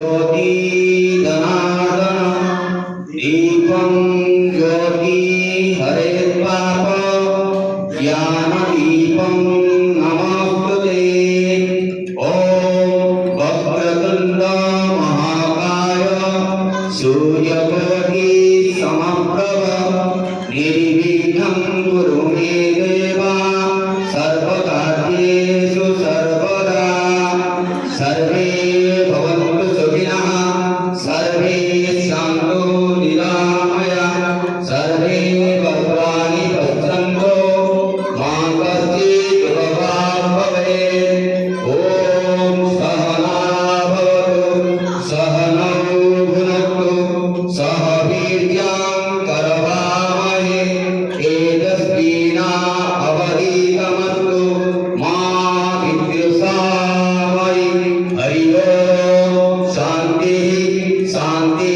ज्योति जनार्दन दीपं ज्योति हरे पाप ज्ञानदीपं नमोस्तुते। ॐ वक्रतुण्ड महाकाय सूर्यकोटि समप्रभ निर्विघ्नं कुरु मे देव सर्वकार्येषु सर्वदा। सर्वे भवन्तु सुखिनः सर्वे सन्तु निरामयाः सर्वे भद्राणि पश्यन्तु मा कश्चित् दुःखभाग् भवेत्। ॐ सहना भवतु सहनौ भुनक्तु सह वीर्यं करवावहै तेजस्विना अवधीतमस्तु मा विद्विषावहै। हरि ओम शांति शांति